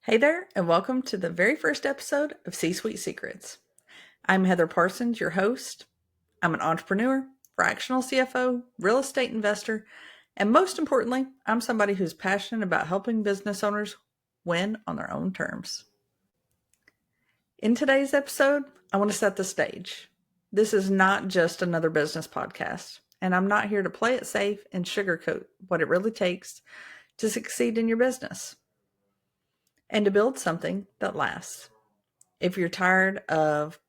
Hey there, and welcome to the very first episode of C-Suite Secrets. I'm Heather Parsons, your host. I'm an entrepreneur, fractional CFO, real estate investor, and most importantly, I'm somebody who's passionate about helping business owners win on their own terms. In today's episode, I want to set the stage. This is not just another business podcast, and I'm not here to play it safe and sugarcoat what it really takes to succeed in your business and to build something that lasts. If you're tired of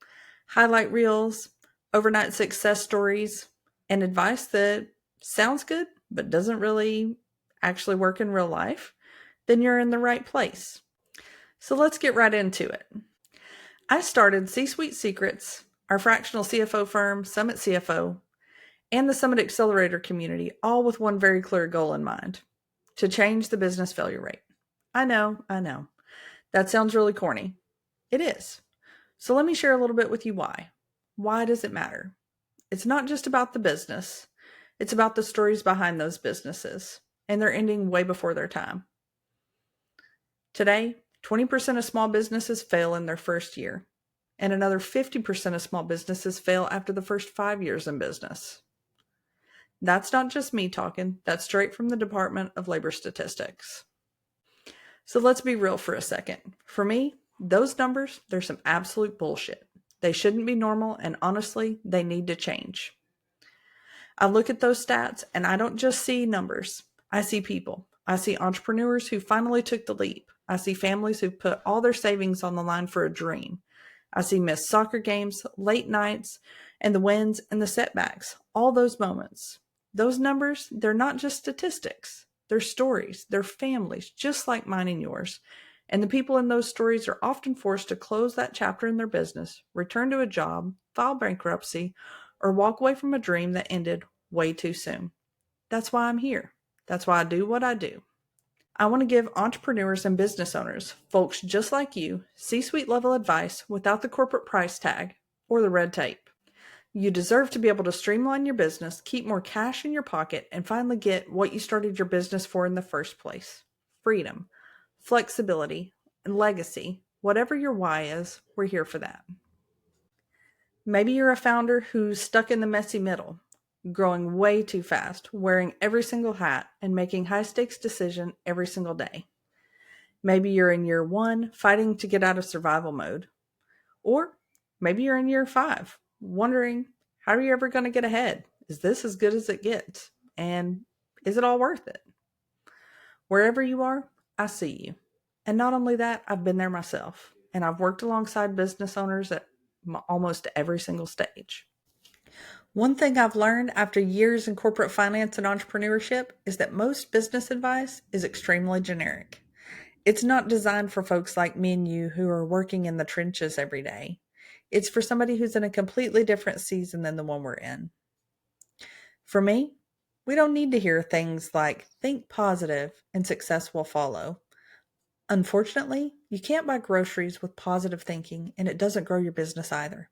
highlight reels, overnight success stories, and advice that sounds good but doesn't really actually work in real life, then you're in the right place. So let's get right into it. I started C-Suite Secrets, our fractional CFO firm, Summit CFO, and the Summit Accelerator community, all with one very clear goal in mind: to change the business failure rate. I know. That sounds really corny. It is. So let me share a little bit with you why. Why does it matter? It's not just about the business. It's about the stories behind those businesses, and they're ending way before their time. Today, 20% of small businesses fail in their first year, and another 50% of small businesses fail after the first 5 years in business. That's not just me talking. That's straight from the Department of Labor Statistics. So let's be real for a second. For me, those numbers, they're some absolute bullshit. They shouldn't be normal, and honestly, they need to change. I look at those stats and I don't just see numbers. I see people. I see entrepreneurs who finally took the leap. I see families who put all their savings on the line for a dream. I see missed soccer games, late nights, and the wins and the setbacks. All those moments. Those numbers, they're not just statistics. They're stories. They're families, just like mine and yours. And the people in those stories are often forced to close that chapter in their business, return to a job, file bankruptcy, or walk away from a dream that ended way too soon. That's why I'm here. That's why I do what I do. I want to give entrepreneurs and business owners, folks just like you, C-suite level advice without the corporate price tag or the red tape. You deserve to be able to streamline your business, keep more cash in your pocket, and finally get what you started your business for in the first place: freedom, flexibility, and legacy. Whatever your why is, we're here for that. Maybe you're a founder who's stuck in the messy middle, growing way too fast, wearing every single hat, and making high-stakes decisions every single day. Maybe you're in year 1, fighting to get out of survival mode. Or maybe you're in year 5, wondering, how are you ever going to get ahead? Is this as good as it gets? And is it all worth it? Wherever you are, I see you. And not only that, I've been there myself. And I've worked alongside business owners at almost every single stage. One thing I've learned after years in corporate finance and entrepreneurship is that most business advice is extremely generic. It's not designed for folks like me and you who are working in the trenches every day. It's for somebody who's in a completely different season than the one we're in. For me, we don't need to hear things like think positive and success will follow. Unfortunately, you can't buy groceries with positive thinking, and it doesn't grow your business either,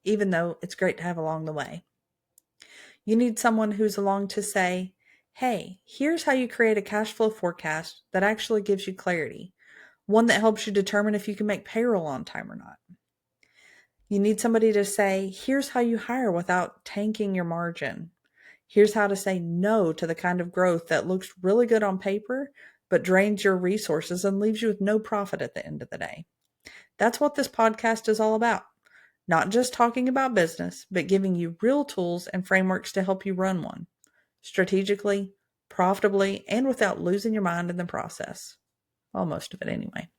even though it's great to have along the way. You need someone who's along to say, hey, here's how you create a cash flow forecast that actually gives you clarity, one that helps you determine if you can make payroll on time or not. You need somebody to say, here's how you hire without tanking your margin. Here's how to say no to the kind of growth that looks really good on paper, but drains your resources and leaves you with no profit at the end of the day. That's what this podcast is all about. Not just talking about business, but giving you real tools and frameworks to help you run one, strategically, profitably, and without losing your mind in the process. Well, most of it anyway.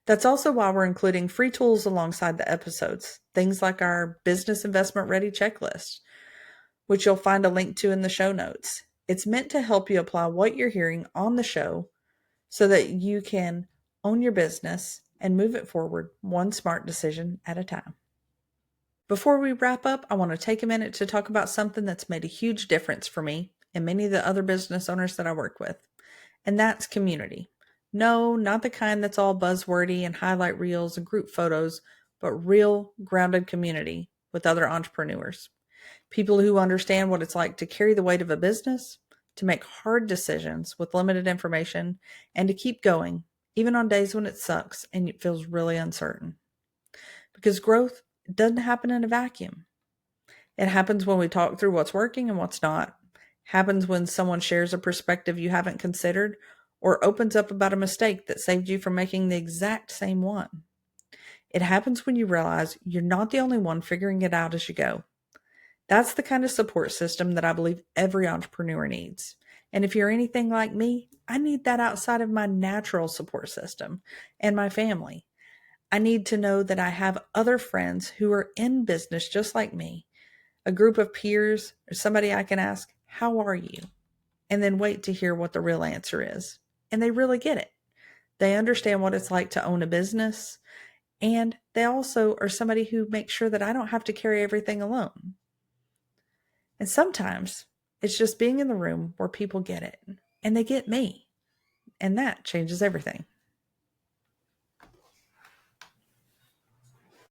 That's also why we're including free tools alongside the episodes, things like our business investment ready checklist, which you'll find a link to in the show notes. It's meant to help you apply what you're hearing on the show so that you can own your business and move it forward one smart decision at a time. Before we wrap up, I want to take a minute to talk about something that's made a huge difference for me and many of the other business owners that I work with, and that's community. No, not the kind that's all buzzwordy and highlight reels and group photos, but real, grounded community with other entrepreneurs. People who understand what it's like to carry the weight of a business, to make hard decisions with limited information, and to keep going even on days when it sucks and it feels really uncertain. Because growth doesn't happen in a vacuum. It happens when we talk through what's working and what's not. It happens when someone shares a perspective you haven't considered or opens up about a mistake that saved you from making the exact same one. It happens when you realize you're not the only one figuring it out as you go. That's the kind of support system that I believe every entrepreneur needs. And if you're anything like me, I need that outside of my natural support system and my family. I need to know that I have other friends who are in business just like me, a group of peers, or somebody I can ask, "How are you?" And then wait to hear what the real answer is. And they really get it. They understand what it's like to own a business. And they also are somebody who makes sure that I don't have to carry everything alone. And sometimes it's just being in the room where people get it and they get me. And that changes everything.